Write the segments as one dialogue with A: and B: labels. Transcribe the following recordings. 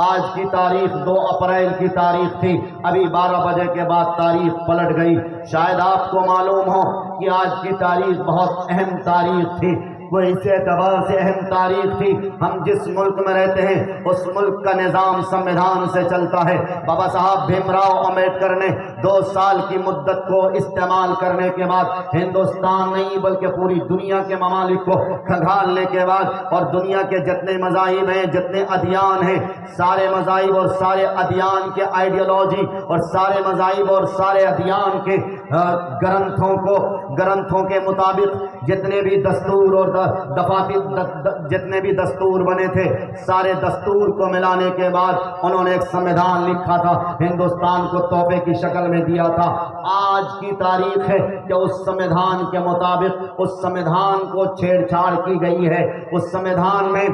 A: آج کی تاریخ 2 اپریل کی تاریخ تھی، ابھی 12 بجے کے بعد تاریخ پلٹ گئی۔ شاید آپ کو معلوم ہو کہ آج کی تاریخ بہت اہم تاریخ تھی، وہ اس اعتبار سے اہم تاریخ تھی، ہم جس ملک میں رہتے ہیں اس ملک کا نظام سمویدھان سے چلتا ہے۔ بابا صاحب بھیم راؤ امبیڈکر نے 2 سال کی مدت کو استعمال کرنے کے بعد ہندوستان نہیں بلکہ پوری دنیا کے ممالک کو کھنگالنے کے بعد، اور دنیا کے جتنے مذاہب ہیں، جتنے ادیان ہیں، سارے مذاہب اور سارے ادیان کے آئیڈیالوجی اور سارے مذاہب اور سارے ادیان کے گرنتھوں کے مطابق جتنے بھی دستور اور جتنے بھی دستور بنے تھے، سارے دستور کو ملانے کے بعد انہوں نے ایک سمویدھان لکھا تھا، ہندوستان کو تحفے کی شکل میں دیا تھا۔ آج کی تاریخ ہے کہ اس سمویدھان کے مطابق اس سمویدھان کو چھیڑ چھاڑ کی گئی ہے۔ اس سمویدھان میں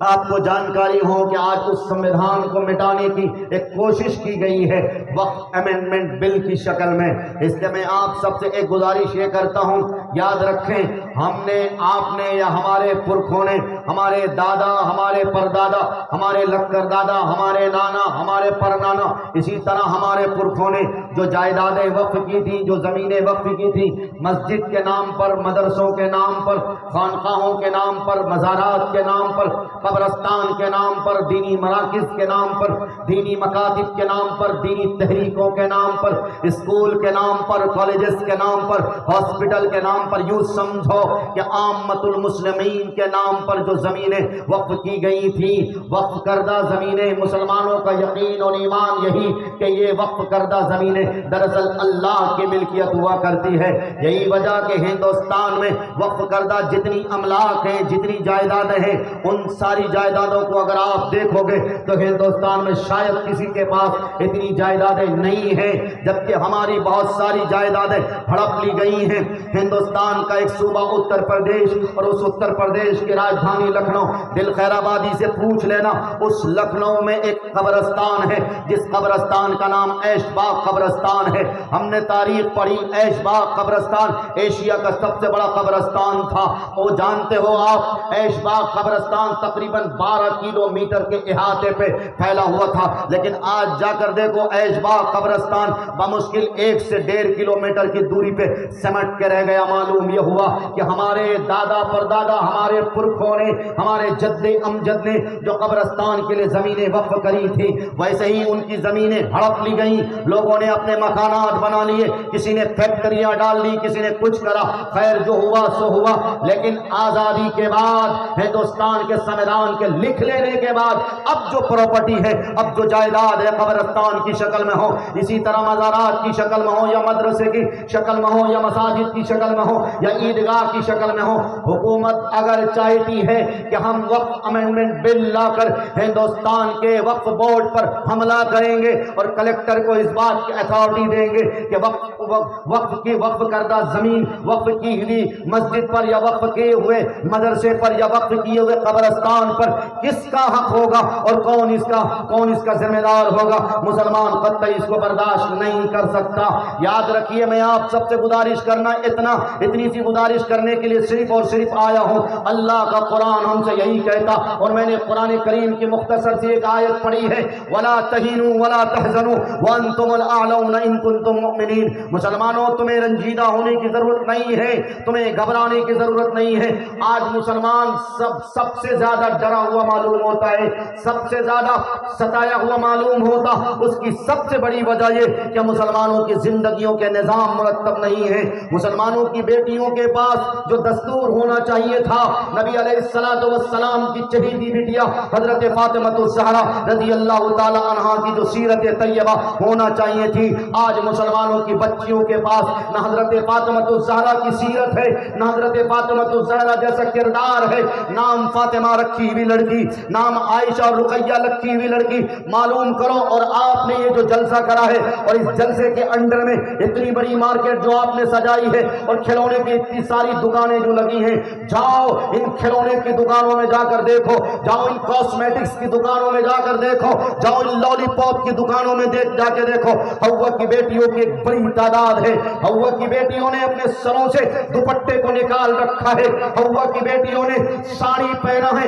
A: آپ کو جانکاری ہو کہ آج اس سمویدھان کو مٹانے کی ایک کوشش کی گئی ہے وقف امینڈمنٹ بل کی شکل میں۔ اس لیے میں آپ سب سے ایک گزارش یہ کرتا ہوں، یاد رکھیں، ہم نے، آپ نے یا ہمارے پرکھوں نے، ہمارے دادا، ہمارے پردادا، ہمارے لکر دادا، ہمارے نانا، ہمارے پرنانا، اسی طرح ہمارے پرکھوں نے جو جائیدادیں وقف کی تھی، جو زمینیں وقف کی تھی، مسجد کے نام پر، مدرسوں کے نام پر، خانقاہوں کے نام پر، مزارات کے نام پر، قبرستان کے نام پر، دینی مراکز کے نام پر، دینی مکاتب کے نام پر، دینی تحریکوں کے نام پر، اسکول کے نام پر، کالجز کے نام پر، ہاسپٹل کے نام پر، یوں سمجھو کہ عامت المسلمین کے نام پر جو زمینیں وقف کی گئی تھی، وقف کردہ زمینیں، مسلمانوں کا یقین اور ایمان یہی کہ یہ وقف کردہ زمینیں دراصل اللہ کی ملکیت ہوا کرتی ہے۔ یہی وجہ کہ ہندوستان میں وقف کردہ جتنی املاک ہیں، جتنی جائیدادیں ہیں، ان ساری جائیدادوں کو اگر آپ دیکھو گے تو ہندوستان میں شاید کسی کے پاس اتنی جائیدادیں نہیں ہیں، جبکہ ہماری بہت ساری جائیدادیں ہڑپ لی گئی ہیں۔ ہندوستان کا ایک صوبہ اتر پردیش، اور اس اتر پردیش کی راجدھانی لکھنؤ، دل خیر آبادی سے پوچھ لینا، اس لکھنؤ میں ایک قبرستان ہے جس قبرستان کا نام ایش باغ قبرستان ہے۔ ہم نے تاریخ پڑھی، ایش باغ قبرستان ایشیا کا سب سے بڑا قبرستان تھا۔ وہ جانتے ہو آپ، ایش باغ قبرستان تقریباً 12 کلومیٹر کے احاطے پہ پھیلا ہوا تھا، لیکن آج جا کر دیکھو ایش باغ قبرستان بمشکل 1 سے 1.5 کلومیٹر کی دوری پہ سمٹ کے رہ گیا۔ معلوم یہ ہوا کہ ہمارے دادا پردادا، ہمارے پرکھوں نے، ہمارے جد امجد نے جو قبرستان کے لیے زمینیں وقف کری تھی، ویسے ہی ان کی زمینیں ہڑپ لی گئیں، لوگوں نے اپنے مکانات بنا لیے، کسی نے فیکٹریاں ڈال لی، کسی نے کچھ کرا، خیر جو ہوا سو ہوا۔ لیکن آزادی کے بعد، ہندوستان کے سمویدھان کے لکھ لینے کے بعد، اب جو پراپرٹی ہے، اب جو جائیداد ہے، قبرستان کی شکل میں ہو، اسی طرح مزارات کی شکل میں ہو، یا مدرسے کی شکل میں ہو، یا مساجد کی شکل میں ہو، یا عیدگاہ کی شکل میں ہو، حکومت اگر چاہتی ہے کہ ہم وقف امینڈمنٹ بل لا کر ہندوستان کے وقف بورڈ پر حملہ کریں گے اور کلیکٹر کو اس بات کی اتھارٹی دیں گے کہ وقف کردہ زمین، وقف کی ہوئی مسجد پر، یا وقف کیے ہوئے مدرسے پر، یا وقف کیے ہوئے قبرستان پر کس کا حق ہوگا اور کون اس کا ذمہ دار ہوگا، مسلمان قطعی اس کو برداشت نہیں کر سکتا۔ یاد رکھیے، میں آپ سب سے گزارش کرنا، اتنی سی گزارش کرنے کے لیے صرف اور صرف آیا ہوں۔ اللہ کا قرآن ہم سے یہی کہتا، اور میں نے قرآن کریم کی مختصر سی ایک آیت پڑھی ہے، وَلَا تَهِنُوا وَلَا تَحْزَنُوا وَأَنْتُمُ الْأَعْلَوْنَ إِن كُنتُم مُؤْمِنِينَ۔ مسلمانوں، تمہیں رنجیدہ ہونے کی ضرورت نہیں ہے، تمہیں گھبرانے کی ضرورت نہیں ہے۔ آج مسلمان سب سے زیادہ ڈرا ہوا معلوم ہوتا ہے، سب سے زیادہ ستایا ہوا معلوم ہوتا۔ اس کی سب سے بڑی وجہ یہ کہ مسلمانوں کی زندگیوں کے نظام مرتب نہیں ہے۔ مسلمانوں کی بیٹیوں کے پاس جو دستور ہونا چاہیے تھا، نبی علیہ السلام کی چہیتی بیٹیا حضرت فاطمہ الزہرا رضی اللہ تعالی عنہا کی جو سیرت طیبہ ہونا چاہیے تھی، آج مسلمانوں کی بچیوں کے پاس نہ حضرت فاطمہ الزہرا کی سیرت ہے، نہ حضرت فاطمہ الزہرا جیسا کردار ہے۔ نام فاطمہ رکھی ہوئی لڑکی، نام عائشہ اور رقیہ رکھی ہوئی لڑکی، معلوم کرو۔ اور آپ نے یہ جو جلسہ کرا ہے، اور اس جلسے کے انڈر میں اتنی بڑی مارکیٹ جو آپ نے سجائی ہے، اور کھلونے کی اتنی ساری دکانیں جو لگی ہیں، جاؤ ان کھلونے کی دکانوں میں جا کر دیکھو، جاؤ ان کاسمیٹکس کی دکانوں میں جا کر دیکھو، جاؤ ان لالی پاپ کی دکانوں میں جا کے دیکھو۔ حوا کی بیٹیوں کی ایک بڑی تعداد ہے، حوا کی بیٹیوں نے اپنے سروں سے دوپٹے کو نکال رکھا ہے، حوا کی بیٹیوں نے ساڑی پہنا ہے،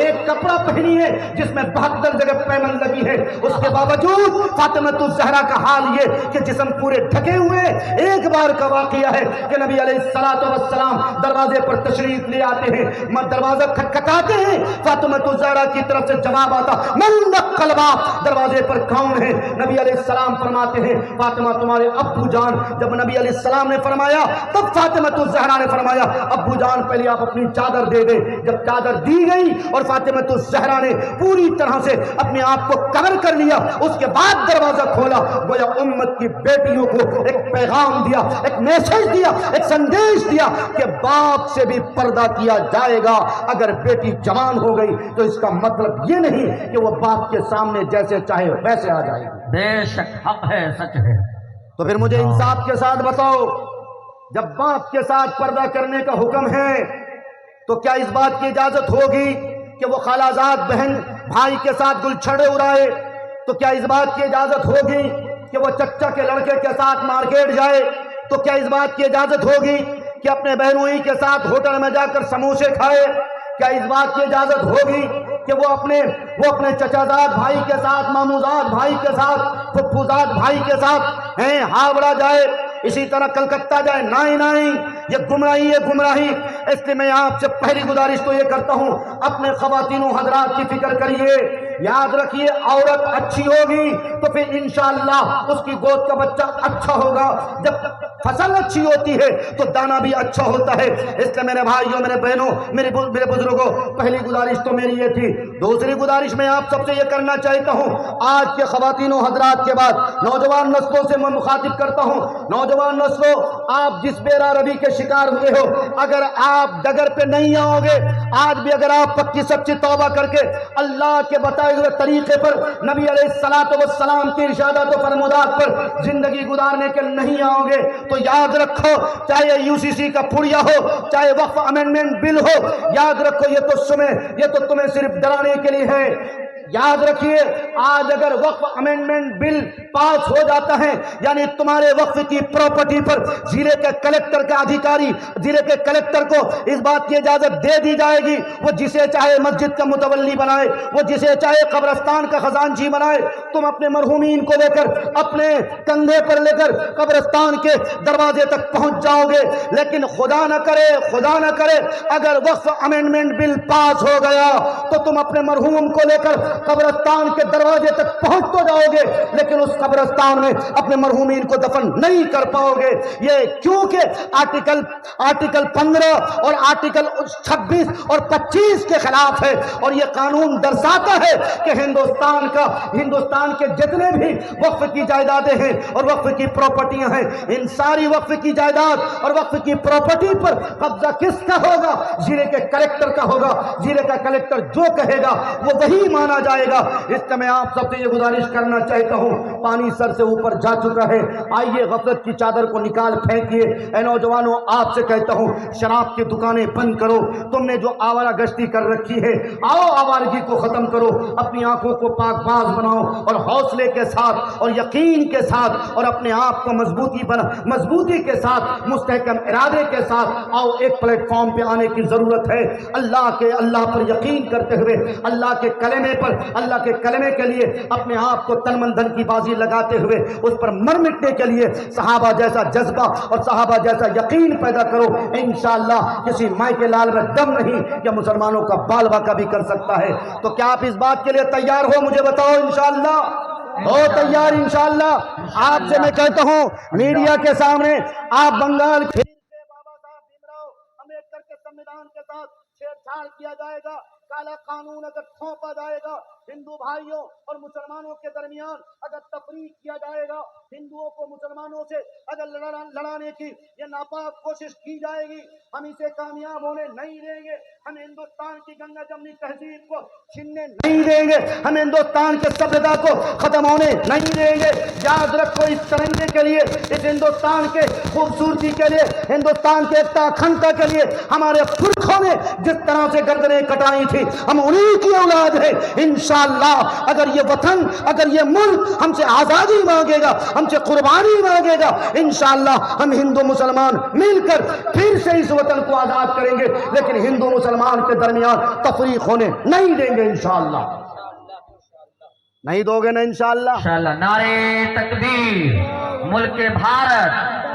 A: ایک کپڑا پہنی ہے جس میں 72 جگہ پیمن لگی ہے، اس کے باوجود فاطمہ الزہرا کا حال یہ کہ جسم پورے ڈھکے ہوئے۔ ایک بار کا واقعہ ہے کہ نبی علیہ السلام دروازے پر تشریف لے آتے ہیں، دروازہ کھٹکھٹاتے ہیں، فاطمہ الزہرا کی طرف سے جواب آتا من دخل الباب، دروازے پر کون ہے؟ نبی علیہ السلام فرماتے ہیں فاطمہ تمہارے ابو جان۔ جب نبی علیہ السلام نے فرمایا تب فاطمہ الزہرا نے فرمایا ابو جان پہلے آپ اپنی چادر دے دیں۔ جب چادر دی گئی اور فاطمہ الزہرا نے پوری طرح سے اپنے آپ کو کور کر لیا، اس کے بعد دروازہ کھولا، گویا امت کی بیٹیوں کو ایک پیغام دیا، ایک میسج دیا، ایک سندیش دیا کہ باپ سے بھی پردہ کیا جائے گا۔ اگر بیٹی جوان ہو گئی تو اس کا مطلب یہ نہیں کہ وہ باپ کے سامنے جیسے چاہے ویسے آ جائے گی۔
B: بے شک حق ہے، سچ ہے۔
A: تو پھر مجھے انصاف کے ساتھ بتاؤ، جب باپ کے ساتھ پردہ کرنے کا حکم ہے تو کیا اس بات کی اجازت ہوگی کہ وہ خالازاد بہن بھائی کے ساتھ گلچھڑے اڑائے؟ تو کیا اس بات کی اجازت ہوگی کہ وہ چچا کے لڑکے کے ساتھ مارکیٹ جائے؟ تو کیا اس بات کی اجازت ہوگی کہ اپنے بہنوئی کے ساتھ ہوٹل میں جا کر سموسے کھائے؟ کیا اس بات کی اجازت ہوگی کہ وہ اپنے چچازاد بھائی کے ساتھ، ماموزاد بھائی کے ساتھ، پھپھوزاد بھائی کے ساتھ ہاوڑہ جائے، اسی طرح کلکتہ جائے؟ نہیں، یہ گمراہی ہے، گمراہی۔ اس لیے میں آپ سے پہلی گزارش تو یہ کرتا ہوں، اپنے خواتین و حضرات کی فکر کریے، یاد رکھیے عورت اچھی ہوگی تو پھر انشاءاللہ اس کی گود کا بچہ اچھا ہوگا۔ جب فصل اچھی ہوتی ہے تو دانا بھی اچھا ہوتا ہے۔ اس لیے میرے بھائیوں، میرے بہنوں، میرے بزرگوں، پہلی گزارش تو میری یہ تھی۔ دوسری گزارش میں آپ سب سے یہ کرنا چاہتا ہوں، آج کے خواتین و حضرات کے بعد نوجوان نسلوں سے میں مخاطب کرتا ہوں، نوجوان نسلوں، آپ جس بیرا روی کے شکار ہوئے ہو، اگر آپ ڈگر پہ نہیں آؤ گے، آج بھی اگر آپ پکی سچی توبہ کر کے اللہ کے بتائے ہوئے طریقے پر، نبی علیہ السلام کی ارشادات و فرمودات پر زندگی گزارنے کے نہیں آؤ گے تو یاد رکھو، چاہے یو سی سی کا پھڑیا ہو، چاہے وقف امینڈمنٹ بل ہو، یاد رکھو یہ تو تمہیں صرف ڈرانے کے لیے ہے۔ یاد رکھیے، آج اگر وقف امینڈمنٹ بل پاس ہو جاتا ہے یعنی تمہارے وقف کی پراپرٹی پر ضلع کے کلیکٹر کا ادھیکاری، ضلع کے کلیکٹر کو اس بات کی اجازت دے دی جائے گی، وہ جسے چاہے مسجد کا متولی بنائے، وہ جسے چاہے قبرستان کا خزانچی بنائے۔ تم اپنے مرحومین کو لے کر، اپنے کندھے پر لے کر قبرستان کے دروازے تک پہنچ جاؤ گے، لیکن خدا نہ کرے اگر وقف امینڈمنٹ بل پاس ہو گیا تو تم اپنے مرحوم کو لے کر قبرستان کے دروازے تک پہنچ تو جاؤ گے لیکن اس قبرستان میں اپنے مرحومین کو دفن نہیں کر پاؤ گے۔ یہ کیونکہ آرٹیکل 15 اور آرٹیکل 26 اور 25 کے خلاف ہے، اور یہ قانون درساتا ہے کہ ہندوستان کے جتنے بھی وقف کی جائیدادیں ہیں اور وقف کی پراپرٹیاں ہیں، ان ساری وقف کی جائیداد اور وقف کی پراپرٹی پر قبضہ کس کا ہوگا؟ ضلع کے کلیکٹر کا ہوگا۔ ضلع کا کلیکٹر جو کہے گا وہ وہی مانا جائے گا۔ اس کا میں آپ سب سے یہ گزارش کرنا چاہتا ہوں، پانی سر سے اوپر جا چکا ہے، آئیے غفلت کی چادر کو نکال پھینکیے۔ اے نوجوانوں، آپ سے کہتا ہوں، شراب کی دکانیں بند کرو، تم نے جو آوارہ گشتی کر رکھی ہے، آؤ آوارگی کو ختم کرو، اپنی آنکھوں کو پاک باز بناؤ اور حوصلے کے ساتھ اور یقین کے ساتھ اور اپنے آپ کو مضبوطی کے ساتھ، مستحکم ارادے کے ساتھ آؤ، ایک پلیٹ فارم پہ آنے کی ضرورت ہے۔ اللہ پر یقین کرتے ہوئے، اللہ کے کلمے کے لیے اپنے آپ کو تن من دھن کی بازی لگاتے ہوئے اس پر مر مٹنے کے لیے صحابہ جیسا جذبہ اور صحابہ جیسا یقین پیدا کرو۔ انشاءاللہ کسی مائی کے لال میں دم نہیں، یہ مسلمانوں کا بال باقا بھی کر سکتا ہے۔ تو کیا آپ اس بات کے لیے تیار ہو؟ مجھے بتاؤ۔ انشاءاللہ ہو تیار؟ انشاءاللہ آپ سے میں کہتا ہوں، میڈیا کے سامنے آپ بنگال کے بابا صاحب بھیمراؤ امبیڈکر کے سموِدھان کے ساتھ چھیڑ چھاڑ کیا جائے گا، کالا قانون اگر تھوپا جائے گا، ہندو بھائیوں اور مسلمانوں کے درمیان اگر تفریق کیا جائے گا، ہندوؤں کو مسلمانوں سے اگر لڑانے کی یہ ناپاک کوشش کی جائے گی، ہم اسے کامیاب ہونے نہیں دیں گے۔ ہم ہندوستان کی گنگا جمنی تہذیب کو چھیننے نہیں دیں گے، ہم ہندوستان کے سبھیتا کو ختم ہونے نہیں دیں گے۔ یاد رکھو، اس ترنگے کے لیے، اس ہندوستان کے خوبصورتی کے لیے، ہندوستان کے ایکتا اکھنڈتا کے لیے ہمارے پرکھوں نے جس طرح سے گردنیں کٹائی تھی، ہم انہی کی اولاد ہیں۔ انشاءاللہ
C: انشاءاللہ اگر یہ وطن، اگر یہ ملک ہم سے آزادی مانگے گا، ہم سے قربانی مانگے گا، انشاءاللہ ہم ہندو مسلمان مل کر پھر سے اس وطن کو آزاد کریں گے، لیکن ہندو مسلمان کے درمیان تفریق ہونے نہیں دیں گے انشاءاللہ۔ نہیں دو گے نا انشاءاللہ؟
B: انشاءاللہ۔ نعرے تکبیر، ملک بھارت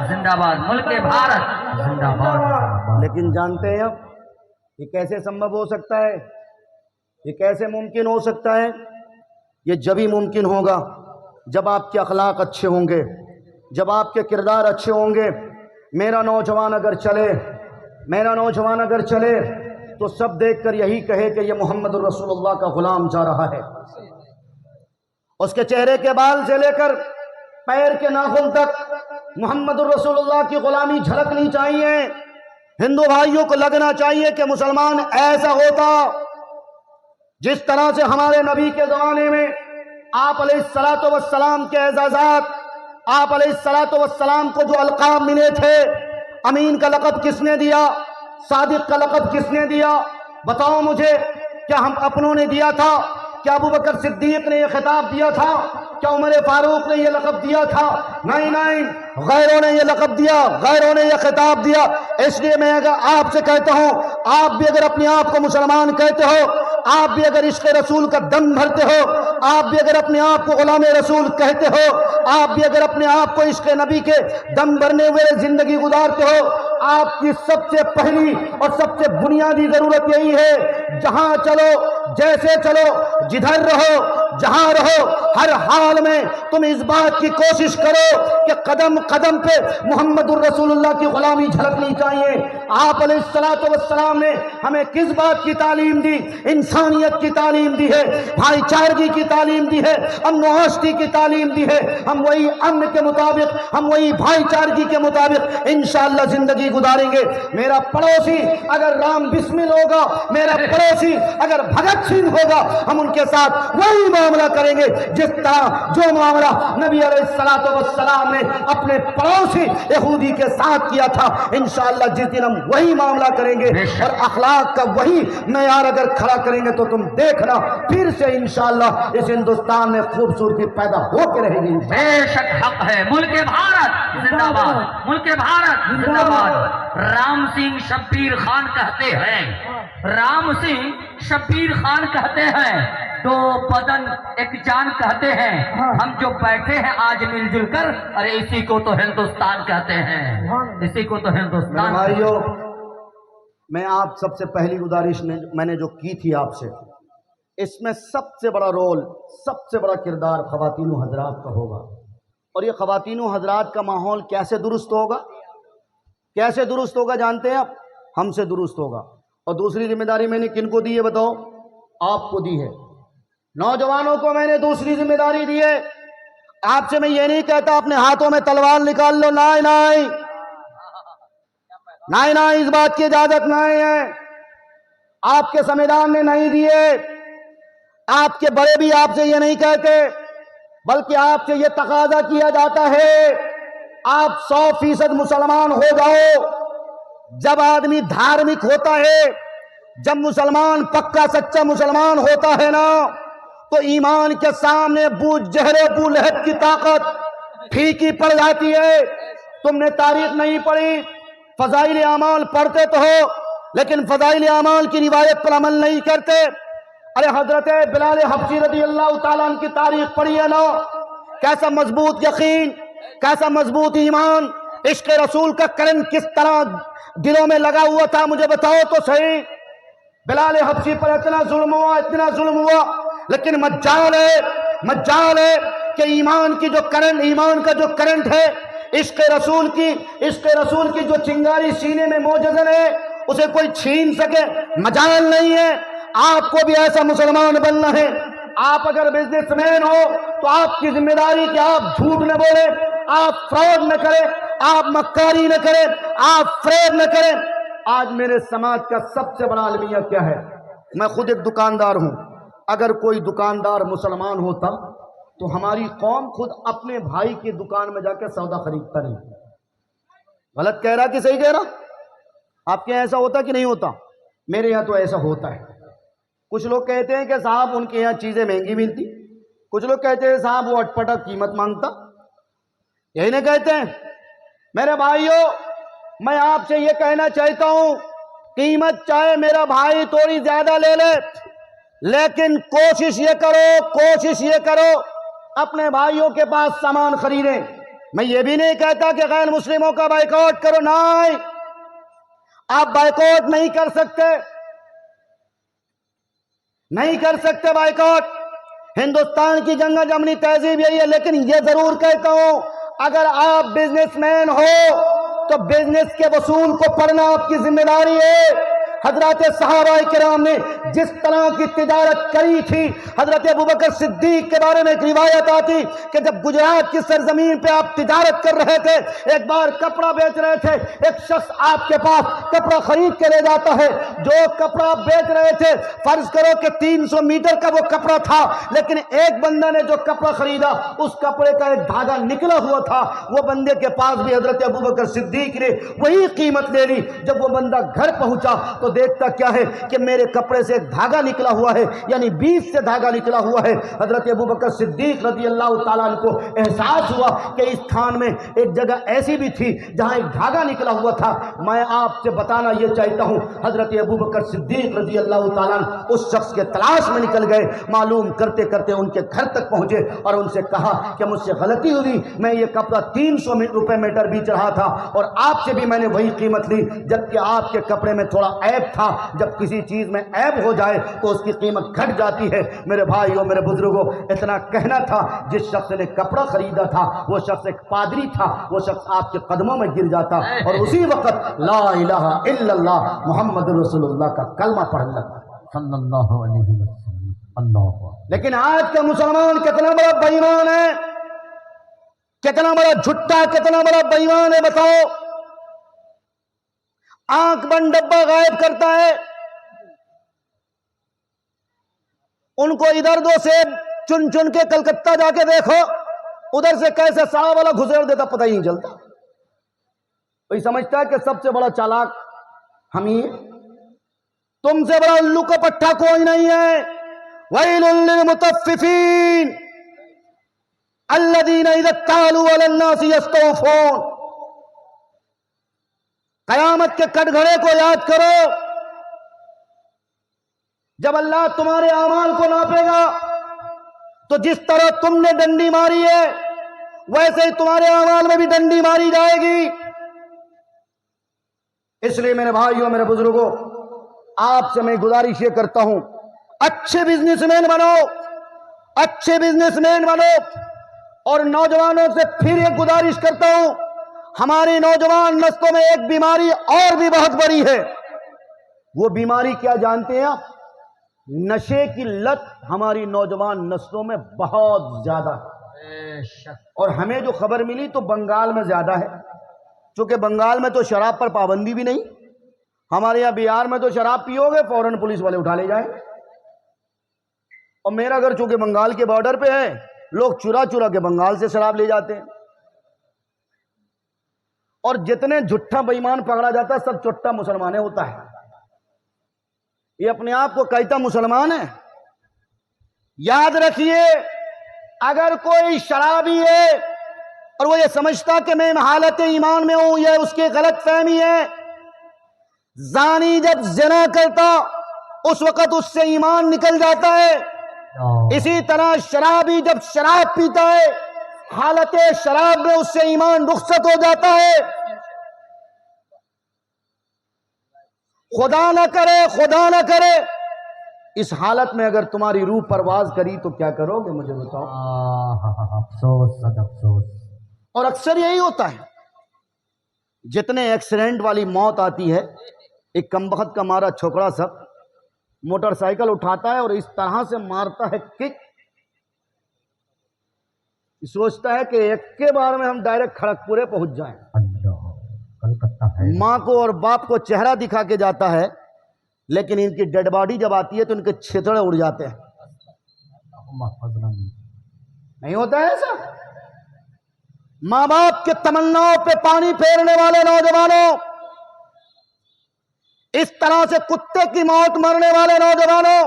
B: زندہ باد، ملک بھارت زندہ باد۔
A: لیکن جانتے ہیں اب یہ کیسے سمبھو ہو سکتا ہے، یہ کیسے ممکن ہو سکتا ہے؟ یہ جبھی ممکن ہوگا جب آپ کے اخلاق اچھے ہوں گے، جب آپ کے کردار اچھے ہوں گے۔ میرا نوجوان اگر چلے تو سب دیکھ کر یہی کہے کہ یہ محمد الرسول اللہ کا غلام جا رہا ہے۔ اس کے چہرے کے بال سے لے کر پیر کے ناخن تک محمد الرسول اللہ کی غلامی جھلکنی چاہیے۔ ہندو بھائیوں کو لگنا چاہیے کہ مسلمان ایسا ہوتا جس طرح سے ہمارے نبی کے زمانے میں آپ علیہ الصلوۃ والسلام کے اعزازات، آپ علیہ الصلوۃ والسلام کو جو القاب ملے تھے، امین کا لقب کس نے دیا؟ صادق کا لقب کس نے دیا؟ بتاؤ مجھے، کیا ہم اپنوں نے دیا تھا؟ کیا ابو بکر صدیق نے یہ خطاب دیا تھا؟ کیا عمر فاروق نے یہ لقب دیا تھا؟ نہیں، غیروں نے یہ لقب دیا، غیروں نے یہ خطاب دیا۔ اس لیے میں اگر آپ سے کہتا ہوں، آپ بھی اگر اپنے آپ کو مسلمان کہتے ہو، آپ بھی اگر عشق رسول کا دم بھرتے ہو، آپ بھی اگر اپنے آپ کو غلام رسول کہتے ہو، آپ بھی اگر اپنے آپ کو عشق نبی کے دم بھرنے ہوئے زندگی گزارتے ہو، آپ کی سب سے پہلی اور سب سے بنیادی ضرورت یہی ہے، جہاں چلو، جیسے چلو، جدھر رہو، جہاں رہو، ہر حال میں تم اس بات کی کوشش کرو کہ قدم قدم پہ محمد الرسول اللہ کی غلامی جھلکنی چاہیے۔ آپ علیہ الصلوۃ والسلام نے ہمیں کس بات کی تعلیم دی؟ انسانیت کی تعلیم دی ہے، بھائی چارگی کی تعلیم دی ہے، امن و آشتی کی تعلیم دی ہے۔ ہم وہی امن کے مطابق، ہم وہی بھائی چارگی کے مطابق انشاءاللہ زندگی گزاریں گے۔ میرا پڑوسی اگر رام بسمل ہوگا، میرا پڑوسی اگر بھگت سنگھ ہوگا، ہم ان کے ساتھ وہی معاملہ کریں گے جس طرح جو معاملہ نبی علیہ الصلوۃ والسلام نے اپنے پڑوسی یہودی کے ساتھ کیا تھا، انشاءاللہ جس دن ہم وہی معاملہ کریں گے اور اخلاق کا وہی معیار اگر کھڑا کریں گے تو تم دیکھنا پھر سے انشاءاللہ اس ہندوستان میں خوبصورتی پیدا ہو کے رہے گی۔
B: بے شک حق ہے، ملک بھارت زندہ باد، ملک بھارت زندہ باد۔ رام سنگھ شبیر خان کہتے ہیں، رام سنگھ شبیر خان کہتے ہیں، دو بدن ایک جان کہتے ہیں، ہم جو بیٹھے ہیں آج مل جل کر، ارے اسی کو تو ہندوستان کہتے ہیں، اسی کو تو ہندوستان۔
A: بھائیو، میں آپ سب سے پہلی گزارش میں نے جو کی تھی آپ سے، اس میں سب سے بڑا رول، سب سے بڑا کردار خواتین و حضرات کا ہوگا۔ اور یہ خواتین و حضرات کا ماحول کیسے درست ہوگا؟ کیسے درست ہوگا جانتے ہیں آپ؟ ہم سے درست ہوگا۔ اور دوسری ذمہ داری میں نے کن کو دی ہے بتاؤ؟ آپ کو دی ہے، نوجوانوں کو میں نے دوسری ذمہ داری دی ہے۔ آپ سے میں یہ نہیں کہتا اپنے ہاتھوں میں تلوار نکال لو، نہیں، اس بات کی اجازت نہیں ہے، آپ کے سمویدھان نے نہیں دیے، آپ کے بڑے بھی آپ سے یہ نہیں کہتے، بلکہ آپ سے یہ تقاضا کیا جاتا ہے آپ 100% مسلمان ہو جاؤ۔ جب آدمی دھارمک ہوتا ہے، جب مسلمان پکا سچا مسلمان ہوتا ہے نا، تو ایمان کے سامنے بو جہر بو لہب کی طاقت پھیکی پڑ جاتی ہے۔ تم نے تاریخ نہیں پڑھی، فضائل اعمال پڑھتے تو ہو، لیکن فضائل اعمال کی روایت پر عمل نہیں کرتے۔ ارے حضرت بلال حبشی رضی اللہ تعالیٰ عنہ کی تاریخ پڑھی ہے نا، کیسا مضبوط یقین، کیسا مضبوط ایمان، عشق رسول کا کرنٹ کس طرح دلوں میں لگا ہوا تھا، مجھے بتاؤ تو صحیح۔ بلال حبشی پر اتنا ظلم ہوا، لیکن مجال ہے کہ ایمان کی جو کرنٹ، ایمان کا جو کرنٹ ہے، عشق رسول کی جو چنگاری سینے میں موجود ہے، اسے کوئی چھین سکے مجال نہیں ہے۔ آپ کو بھی ایسا مسلمان بننا ہے۔ آپ اگر بزنس مین ہو تو آپ کی ذمہ داری کہ آپ جھوٹ نہ بولے، آپ فراڈ نہ کریں، آپ مکاری نہ کریں، آپ فریب نہ کریں۔ آج میرے سماج کا سب سے بڑا المیہ کیا ہے؟ میں خود ایک دکاندار ہوں، اگر کوئی دکاندار مسلمان ہوتا تو ہماری قوم خود اپنے بھائی کی دکان میں جا کے سودا خریدتا نہیں۔ غلط کہہ رہا کہ صحیح کہہ رہا؟ آپ کے یہاں ایسا ہوتا کہ نہیں ہوتا؟ میرے یہاں تو ایسا ہوتا ہے۔
C: کچھ لوگ کہتے ہیں کہ صاحب ان کے یہاں چیزیں مہنگی ملتی، کچھ لوگ کہتے ہیں صاحب وہ اٹپٹا قیمت مانگتا، یہی نہیں کہتے ہیں؟ میرے بھائیوں، میں آپ سے یہ کہنا چاہتا ہوں، قیمت چاہے میرا بھائی تھوڑی زیادہ لے لے، لیکن کوشش یہ کرو اپنے بھائیوں کے پاس سامان خریدیں۔ میں یہ بھی نہیں کہتا کہ غیر مسلموں کا بائیکاٹ کرو، نہیں، آپ بائیکاٹ نہیں کر سکتے بائیکاٹ۔ ہندوستان کی جنگا جمنی تہذیب یہی ہے، لیکن یہ ضرور کہتا ہوں، اگر آپ بزنس مین ہو تو بزنس کے وصول کو پڑھنا آپ کی ذمہ داری ہے۔ حضرات صحابہ کرام نے جس طرح کی تجارت کری تھی، حضرت ابوبکر صدیق کے بارے میں ایک روایت آتی کہ جب گجرات کی سرزمین پہ آپ تجارت کر رہے تھے، ایک بار کپڑا بیچ رہے تھے، ایک شخص آپ کے پاس کپڑا خرید کے لے جاتا ہے، جو کپڑا آپ بیچ رہے تھے فرض کرو کہ 300 میٹر کا وہ کپڑا تھا، لیکن ایک بندہ نے جو کپڑا خریدا اس کپڑے کا ایک دھاگا نکلا ہوا تھا، وہ بندے کے پاس بھی حضرت ابوبکر صدیق نے وہی قیمت لے لی۔ جب وہ بندہ گھر پہنچا تو دیکھتا کیا ہے کہ میرے کپڑے سے ایک دھاگا نکلا ہوا ہے، یعنی 20 سے دھاگا نکلا ہوا ہے۔ حضرت ابوبکر صدیق رضی اللہ تعالیٰ عنہ کو احساس ہوا کہ اس تھان میں ایک جگہ ایسی بھی تھی جہاں ایک دھاگا نکلا ہوا تھا۔ میں آپ سے بتانا یہ چاہتا ہوں، حضرت ابوبکر صدیق رضی اللہ تعالیٰ عنہ اس شخص کے تلاش میں نکل گئے، معلوم کرتے کرتے ان کے گھر تک پہنچے اور ان سے کہا کہ مجھ سے غلطی ہوئی، میں یہ کپڑا 300 روپے میٹر بیچ رہا تھا اور آپ سے بھی میں نے وہی قیمت لی، جبکہ آپ کے کپڑے میں تھوڑا عیب تھا۔ جب کسی چیز میں عیب ہو جائے تو اس کی قیمت گھٹ جاتی ہے۔ میرے بھائیوں، میرے بزرگوں، اتنا کہنا تھا، جس شخص نے کپڑا خریدا تھا وہ شخص ایک پادری تھا، وہ شخص آپ کے قدموں میں گر جاتا اور اسی وقت لا الہ الا اللہ محمد رسول اللہ کا کلمہ پڑھ لگتا
B: صلی اللہ علیہ وسلم۔ اللہ
C: لیکن آج کا مسلمان کتنا بڑا بے ایمان ہے، کتنا بڑا جھٹا، کتنا بڑا بے ایمان ہے، بتاؤ۔ آنکھ بند ڈبہ غائب کرتا ہے، ان کو ادھر دو سے چن چن کے کلکتہ جا کے دیکھو، ادھر سے کیسے سڑا والا گھسیڑ دیتا پتہ ہی نہیں چلتا۔ کوئی سمجھتا ہے کہ سب سے بڑا چالاک ہم ہی ہیں، تم سے بڑا الو کا پٹھا کوئی نہیں ہے۔ وَيْلٌ لِّلْمُطَفِّفِينَ الَّذِينَ إِذَا اكْتَالُوا عَلَى النَّاسِ يَسْتَوْفُونَ۔ قیامت کے کٹ گھڑے کو یاد کرو، جب اللہ تمہارے اعمال کو ناپے گا تو جس طرح تم نے ڈنڈی ماری ہے ویسے ہی تمہارے اعمال میں بھی ڈنڈی ماری جائے گی۔ اس لیے میرے بھائیوں، میرے بزرگوں، آپ سے میں گزارش یہ کرتا ہوں، اچھے بزنس مین بنو، اچھے بزنس مین بنو۔ اور نوجوانوں سے پھر ایک گزارش کرتا ہوں، ہماری نوجوان نسلوں میں ایک بیماری اور بھی بہت بڑی ہے۔ وہ بیماری کیا جانتے ہیں آپ؟ نشے کی لت ہماری نوجوان نسلوں میں بہت زیادہ ہے، اور ہمیں جو خبر ملی تو بنگال میں زیادہ ہے، چونکہ بنگال میں تو شراب پر پابندی بھی نہیں۔ ہمارے یہاں بہار میں تو شراب پیو گے فوراً پولیس والے اٹھا لے جائیں، اور میرا گھر چونکہ بنگال کے بارڈر پہ ہے، لوگ چرا چرا کے بنگال سے شراب لے جاتے ہیں، اور جتنے جھٹا بے ایمان پکڑا جاتا ہے سب چٹا مسلمان ہوتا ہے۔ یہ اپنے آپ کو کہتا مسلمان ہے۔ یاد رکھیے، اگر کوئی شرابی ہے اور وہ یہ سمجھتا کہ میں حالت ایمان میں ہوں، یہ اس کی غلط فہمی ہے۔ زانی جب زنا کرتا اس وقت اس سے ایمان نکل جاتا ہے، اسی طرح شرابی جب شراب پیتا ہے حالت شراب میں اس سے ایمان رخصت ہو جاتا ہے۔ خدا نہ کرے اس حالت میں اگر تمہاری روح پرواز کری تو کیا کرو گے مجھے بتاؤ۔
B: افسوس، صد افسوس۔
C: اور اکثر یہی ہوتا ہے، جتنے ایکسیڈنٹ والی موت آتی ہے، ایک کمبخت کا مارا چھوکرا سب موٹر سائیکل اٹھاتا ہے اور اس طرح سے مارتا ہے کک، سوچتا ہے کہ ایک کے بار میں ہم ڈائریکٹ کھڑگپورے پہنچ جائیں۔
B: کلکتہ ہے۔
C: ماں کو اور باپ کو چہرہ دکھا کے جاتا ہے، لیکن ان کی ڈیڈ باڈی جب آتی ہے تو ان کے چھتڑے اڑ جاتے ہیں۔ نہیں ہوتا ہے ایسا؟ ماں باپ کے تمناؤں پہ پانی پھیرنے والے نوجوانوں، اس طرح سے کتے کی موت مرنے والے نوجوانوں،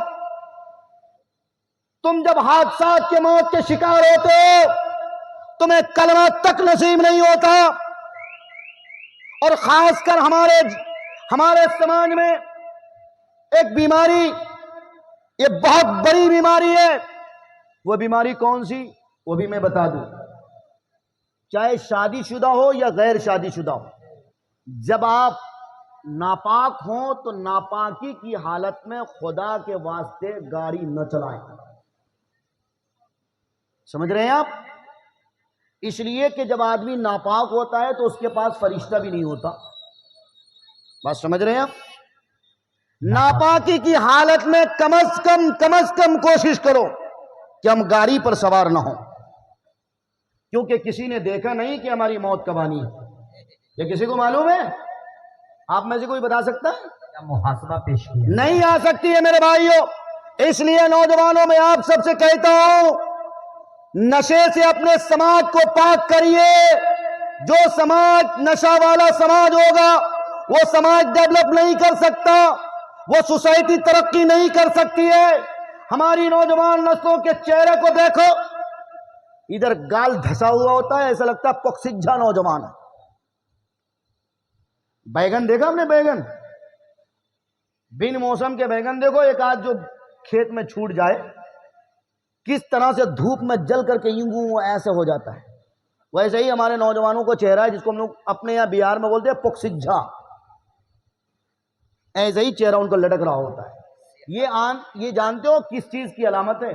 C: تم جب حادثات کے موت کے شکار ہوتے ہو تمہیں کلمہ تک نصیب نہیں ہوتا. اور خاص کر ہمارے سماج میں ایک بیماری، یہ بہت بڑی بیماری ہے. وہ بیماری کون سی وہ بھی میں بتا دوں. چاہے شادی شدہ ہو یا غیر شادی شدہ ہو، جب آپ ناپاک ہوں تو ناپاکی کی حالت میں خدا کے واسطے گاڑی نہ چلائیں. سمجھ رہے ہیں آپ؟ اس لیے کہ جب آدمی ناپاک ہوتا ہے تو اس کے پاس فرشتہ بھی نہیں ہوتا. بات سمجھ رہے ہیں آپ؟ ناپاکی کی حالت میں کم از کم کوشش کرو کہ ہم گاڑی پر سوار نہ ہوں، کیونکہ کسی نے دیکھا نہیں کہ ہماری موت کب آنی ہے. یہ کسی کو معلوم ہے؟ آپ میں سے کوئی بتا سکتا ہے؟
B: کیا محاسبہ پیش کیا؟
C: نہیں آ سکتی ہے میرے بھائیوں. اس لیے نوجوانوں میں آپ سب سے کہتا ہوں، نشے سے اپنے سماج کو پاک کریے. جو سماج نشہ والا سماج ہوگا وہ سماج ڈیولپ نہیں کر سکتا، وہ سوسائٹی ترقی نہیں کر سکتی ہے. ہماری نوجوان نسلوں کے چہرے کو دیکھو، ادھر گال دھسا ہوا ہوتا ہے، ایسا لگتا ہے پکسجھا نوجوان ہے. بیگن دیکھا ہم نے؟ بیگن بن موسم کے بیگن دیکھو، ایک آدھ جو کھیت میں چھوٹ جائے کس طرح سے دھوپ میں جل کر کے یوں ایسے ہو جاتا ہے. ویسے ہی ہمارے نوجوانوں کو چہرہ ہے جس کو ہم لوگ اپنے یہاں بہار میں بولتے ہیں پکسجھا. ایسے ہی چہرہ ان کو لٹک رہا ہوتا ہے. یہ جانتے ہو کس چیز کی علامت ہے؟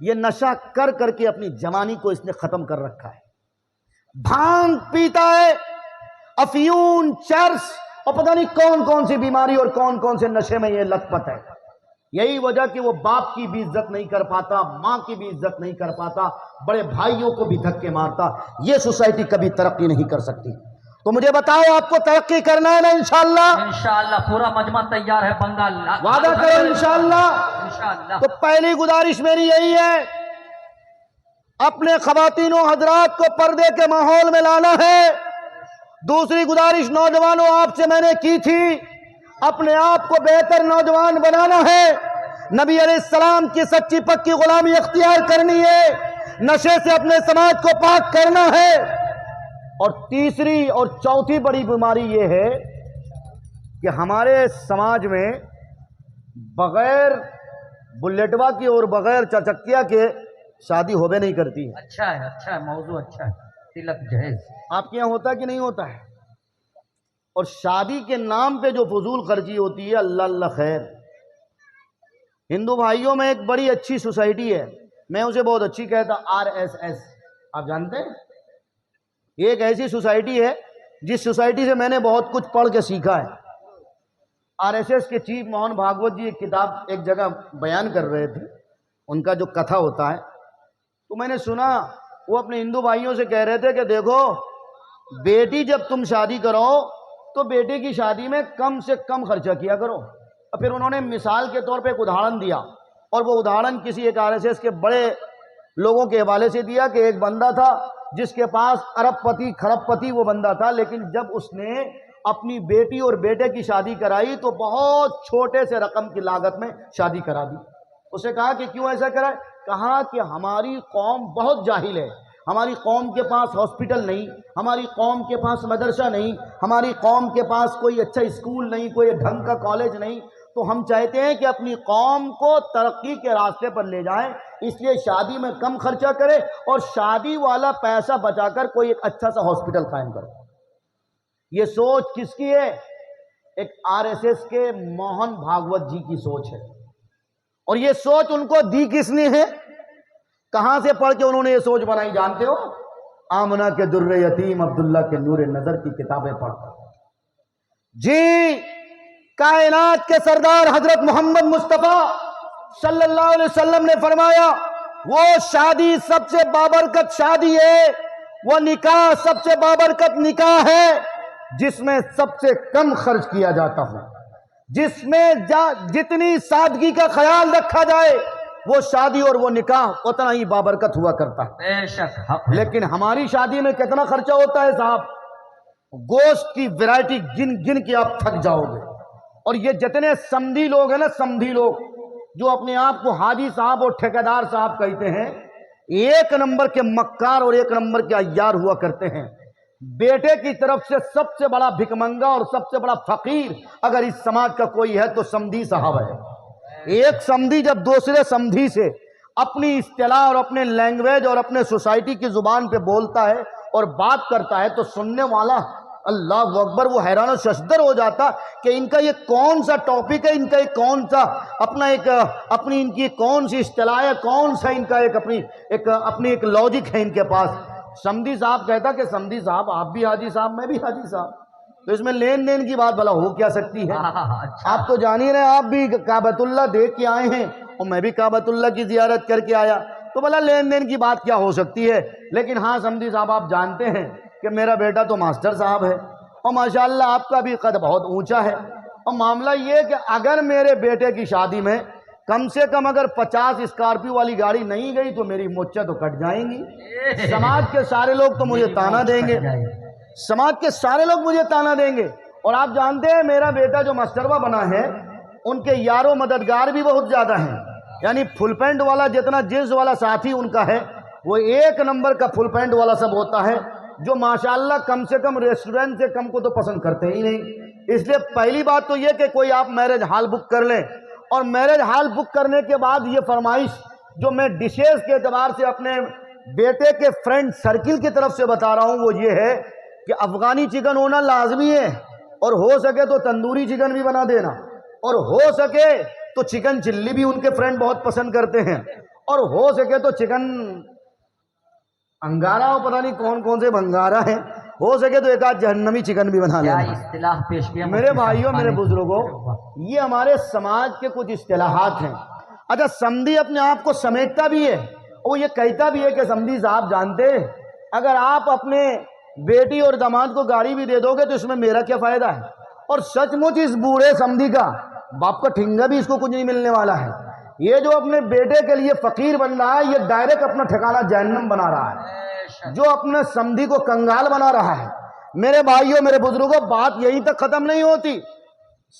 C: یہ نشہ کر کر کے اپنی جوانی کو اس نے ختم کر رکھا ہے. بھانگ پیتا ہے، افیون، چرس اور پتہ نہیں کون سی بیماری اور کون سے نشے میں یہ لت پت ہے. یہی وجہ کہ وہ باپ کی بھی عزت نہیں کر پاتا، ماں کی بھی عزت نہیں کر پاتا، بڑے بھائیوں کو بھی دھکے مارتا. یہ سوسائٹی کبھی ترقی نہیں کر سکتی. تو مجھے بتاؤ، آپ کو ترقی کرنا ہے نا؟ انشاءاللہ
B: انشاءاللہ پورا مجمع تیار ہے. بنگال
C: وعدہ کرو انشاءاللہ.
B: انشاءاللہ.
C: تو پہلی گزارش میری یہی ہے، اپنے خواتین و حضرات کو پردے کے ماحول میں لانا ہے. دوسری گزارش نوجوانوں آپ سے میں نے کی تھی، اپنے آپ کو بہتر نوجوان بنانا ہے. نبی علیہ السلام کی سچی پکی غلامی اختیار کرنی ہے. نشے سے اپنے سماج کو پاک کرنا ہے. اور تیسری اور چوتھی بڑی بیماری یہ ہے کہ ہمارے سماج میں بغیر بلیٹوا کی اور بغیر چچکیا کے شادی ہوبے نہیں کرتی ہے.
B: اچھا ہے موضوع اچھا ہے. تلک جہیز
C: آپ کے یہاں ہوتا ہے کہ نہیں ہوتا ہے؟ اور شادی کے نام پہ جو فضول خرچی ہوتی ہے، اللہ اللہ خیر. ہندو بھائیوں میں ایک بڑی اچھی سوسائٹی ہے، میں اسے بہت اچھی کہتا، RSS. آپ جانتے ہیں؟ یہ ایک ایسی سوسائٹی ہے جس سوسائٹی سے میں نے بہت کچھ پڑھ کے سیکھا ہے. RSS کے چیف موہن بھاگوت جی ایک کتاب ایک جگہ بیان کر رہے تھے، ان کا جو کتھا ہوتا ہے، تو میں نے سنا وہ اپنے ہندو بھائیوں سے کہہ رہے تھے کہ دیکھو بیٹی جب تم شادی کرو تو بیٹے کی شادی میں کم سے کم خرچہ کیا کرو. اور پھر انہوں نے مثال کے طور پہ ایک ادھارن دیا، اور وہ ادھارن کسی ایک RSS کے بڑے لوگوں کے حوالے سے دیا کہ ایک بندہ تھا جس کے پاس ارب پتی کھرب پتی وہ بندہ تھا، لیکن جب اس نے اپنی بیٹی اور بیٹے کی شادی کرائی تو بہت چھوٹے سے رقم کی لاگت میں شادی کرا دی. اسے کہا کہ کیوں ایسا کرا؟ کہا کہ ہماری قوم بہت جاہل ہے، ہماری قوم کے پاس ہاسپٹل نہیں، ہماری قوم کے پاس مدرسہ نہیں، ہماری قوم کے پاس کوئی اچھا اسکول نہیں، کوئی ڈھنگ کا کالج نہیں. تو ہم چاہتے ہیں کہ اپنی قوم کو ترقی کے راستے پر لے جائیں، اس لیے شادی میں کم خرچہ کرے اور شادی والا پیسہ بچا کر کوئی ایک اچھا سا ہاسپٹل قائم کرے. یہ سوچ کس کی ہے؟ ایک RSS کے موہن بھاگوت جی کی سوچ ہے. اور یہ سوچ ان کو دی کس نے ہے؟ کہاں سے پڑھ کے انہوں نے یہ سوچ بنائی جانتے ہو؟ آمنہ کے در یتیم عبداللہ کے نور نظر کی کتابیں پڑھ کر. جی، کائنات کے سردار حضرت محمد مصطفیٰ صلی اللہ علیہ وسلم نے فرمایا وہ شادی سب سے بابرکت شادی ہے، وہ نکاح سب سے بابرکت نکاح ہے جس میں سب سے کم خرچ کیا جاتا ہو، جس میں جتنی سادگی کا خیال رکھا جائے وہ شادی اور وہ نکاح اتنا ہی بابرکت ہوا کرتا ہے.
B: بے شک.
C: لیکن ہماری شادی میں کتنا خرچہ ہوتا ہے صاحب؟ گوشت کی ورائٹی گن گن کے آپ تھک جاؤ گے. اور یہ جتنے سمدھی لوگ ہیں نا، سمدھی لوگ، جو اپنے آپ کو حاجی صاحب اور ٹھیکیدار صاحب کہتے ہیں، ایک نمبر کے مکار اور ایک نمبر کے عیار ہوا کرتے ہیں۔ بیٹے کی طرف سے سب سے بڑا بھکمنگا اور سب سے بڑا فقیر اگر اس سماج کا کوئی ہے تو سمدھی صاحب ہے۔ ایک سمدھی جب دوسرے سمدھی سے اپنی اصطلاح اور اپنے لینگویج اور اپنے سوسائٹی کی زبان پہ بولتا ہے اور بات کرتا ہے تو سننے والا اللہ اکبر وہ حیران و ششدر ہو جاتا کہ ان کا یہ کون سا ٹاپک ہے، ان کا یہ کون سا اپنی ان کی کون سی اصطلاح ہے، کون سا ان کا اپنی ایک لاجک ہے ان کے پاس۔ سمدھی صاحب کہتا کہ سمدھی صاحب آپ بھی حاجی صاحب میں بھی حاجی صاحب، تو اس میں لین دین کی بات بھلا ہو کیا سکتی ہے؟ آپ تو جان ہی رہے آپ بھی کعبۃ اللہ دیکھ کے آئے ہیں اور میں بھی کعبۃ اللہ کی زیارت کر کے آیا، تو بھلا لین دین کی بات کیا ہو سکتی ہے؟ لیکن ہاں سمدھی صاحب آپ جانتے ہیں کہ میرا بیٹا تو ماسٹر صاحب ہے اور ماشاءاللہ آپ کا بھی قد بہت اونچا ہے، اور معاملہ یہ کہ اگر میرے بیٹے کی شادی میں کم سے کم اگر 50 اسکارپیو والی گاڑی نہیں گئی تو میری موچیں تو کٹ جائیں گی، سماج کے سارے لوگ تو مجھے تانا دیں گے، سماج کے سارے لوگ مجھے تانا دیں گے۔ اور آپ جانتے ہیں میرا بیٹا جو ماسٹروا بنا ہے ان کے یار و مددگار بھی بہت زیادہ ہیں، یعنی فل پینٹ والا جتنا جنس والا ساتھی ان کا ہے وہ ایک نمبر کا فل پینٹ والا سب ہوتا ہے، جو ماشاءاللہ کم سے کم ریسٹورنٹ سے کم کو تو پسند کرتے ہی نہیں۔ اس لیے پہلی بات تو یہ کہ کوئی آپ میرج ہال بک کر لیں، اور میرج ہال بک کرنے کے بعد یہ فرمائش جو میں ڈشز کے اعتبار سے اپنے بیٹے کے فرینڈ سرکل کی طرف سے بتا رہا ہوں وہ یہ ہے کہ افغانی چکن ہونا لازمی ہے، اور ہو سکے تو تندوری چکن بھی بنا دینا، اور ہو سکے تو چکن چلی بھی ان کے فرینڈ بہت پسند کرتے ہیں، اور ہو سکے تو چکن انگارہ ہو، پتہ نہیں کون کون سے بنگارہ ہیں، ہو سکے تو ایک آدھ جہنمی چکن بھی بنا
B: کیا
C: لینا۔
B: اصطلاح پیش کیا
C: میرے بھائیوں میرے بزرگوں، یہ ہمارے سماج کے کچھ اصطلاحات ہیں۔ اچھا سمدھی اپنے آپ کو سمیٹتا بھی ہے، وہ یہ کہتا بھی ہے کہ سمدھی صاحب جانتے ہیں اگر آپ اپنے بیٹی اور داماد کو گاڑی بھی دے دو گے تو اس میں میرا کیا فائدہ ہے، اور سچ مچ اس بوڑھے سمدھی کا باپ کا ٹھنگا بھی اس کو کچھ نہیں ملنے والا ہے۔ یہ جو اپنے بیٹے کے لیے فقیر بن رہا ہے یہ ڈائریکٹ اپنا ٹھکانہ جہنم بنا رہا ہے، جو اپنے سمدھی کو کنگال بنا رہا ہے۔ میرے بھائیوں میرے بزرگوں، بات یہیں تک ختم نہیں ہوتی،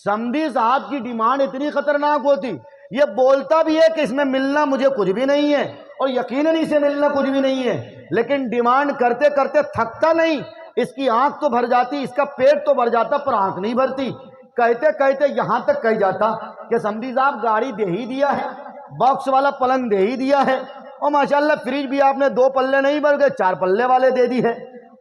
C: سمدھی صاحب کی ڈیمانڈ اتنی خطرناک ہوتی، یہ بولتا بھی ہے کہ اس میں ملنا مجھے کچھ بھی نہیں ہے اور یقیناً اسے ملنا کچھ بھی نہیں ہے، لیکن ڈیمانڈ کرتے کرتے تھکتا نہیں، اس کی آنکھ تو بھر جاتی، اس کا پیٹ تو بھر جاتا پر آنکھ نہیں بھرتی، کہتے کہتے یہاں تک کہہ جاتا کہ سمدھی صاحب گاڑی دے ہی دیا ہے، باکس والا پلنگ دے ہی دیا ہے، اور ماشاءاللہ فریج بھی آپ نے 2 پلے نہیں بھر گئے 4 پلے والے دے دی ہے۔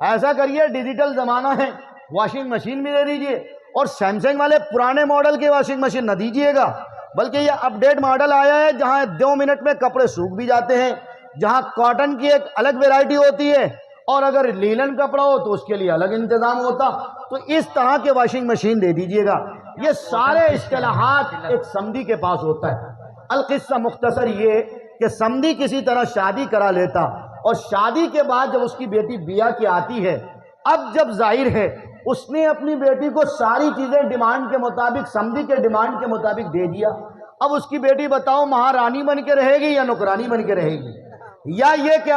C: ایسا کریے ڈیجیٹل زمانہ ہے، واشنگ مشین بھی دے دیجئے، اور سیمسنگ والے پرانے ماڈل کی واشنگ مشین نہ دیجئے گا، بلکہ یہ اپ ڈیٹ ماڈل آیا ہے جہاں 2 منٹ میں کپڑے سوکھ بھی جاتے ہیں، جہاں کاٹن کی ایک الگ ویرائٹی ہوتی ہے اور اگر لینن کپڑا ہو تو اس کے لیے الگ انتظام ہوتا، تو اس طرح کے واشنگ مشین دے دیجئے گا۔ یہ سارے اصطلاحات ایک سمدھی کے پاس ہوتا ہے۔ القصہ مختصر یہ کہ سمدھی کسی طرح شادی کرا لیتا، اور شادی کے بعد جب اس کی بیٹی بیاہ کی آتی ہے، اب جب ظاہر ہے اس نے اپنی بیٹی کو ساری چیزیں ڈیمانڈ کے مطابق سمدھی کے ڈیمانڈ کے مطابق دے دیا، اب اس کی بیٹی بتاؤ مہارانی بن کے رہے گی یا نوکرانی بن کے رہے گی، یا یہ کہ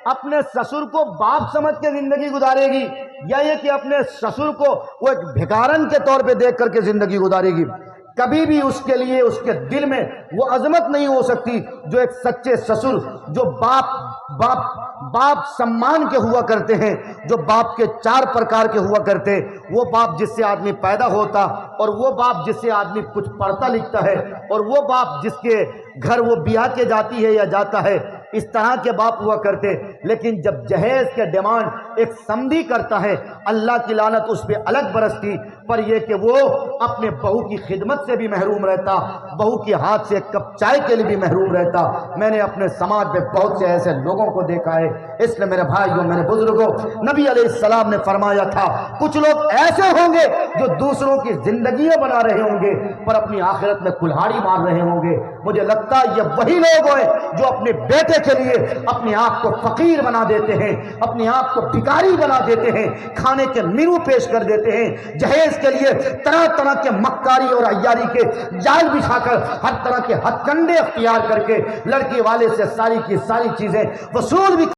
C: اپنے سسر کو باپ سمجھ کے زندگی گزارے گی، یا یہ کہ اپنے سسر کو وہ ایک بھکارن کے طور پہ دیکھ کر کے زندگی گزارے گی۔ کبھی بھی اس کے لیے اس کے دل میں وہ عظمت نہیں ہو سکتی جو ایک سچے سسر، جو باپ سمان کے ہوا کرتے ہیں، جو باپ کے 4 پرکار کے ہوا کرتے، وہ باپ جس سے آدمی پیدا ہوتا، اور وہ باپ جس سے آدمی کچھ پڑھتا لکھتا ہے، اور وہ باپ جس کے گھر وہ بیاہ کے جاتی ہے یا جاتا ہے، اس طرح کے باپ ہوا کرتے۔ لیکن جب جہیز کے ڈیمانڈ ایک سمدھی کرتا ہے، اللہ کی لعنت اس پہ الگ برستی، پر یہ کہ وہ اپنے بہو کی خدمت سے بھی محروم رہتا، بہو کے ہاتھ سے ایک کپ چائے کے لیے بھی محروم رہتا۔ میں نے اپنے سماج میں بہت سے ایسے لوگوں کو دیکھا ہے۔ اس لیے میرے بھائیوں میرے بزرگوں، نبی علیہ السلام نے فرمایا تھا کچھ لوگ ایسے ہوں گے جو دوسروں کی زندگیاں بنا رہے ہوں گے پر اپنی آخرت میں کلہاڑی مار رہے ہوں گے۔ مجھے لگتا ہے یہ وہی لوگ ہیں جو اپنے بیٹے کے لیے اپنے آپ کو فقیر بنا دیتے ہیں، اپنے آپ کو بھکاری بنا دیتے ہیں، کھانے کے مینو پیش کر دیتے ہیں، جہیز کے لیے طرح طرح کے مکاری اور عیاری کے جال بچھا کر ہر طرح کے ہتھ کنڈے اختیار کر کے لڑکی والے سے ساری کی ساری چیزیں وصول بھی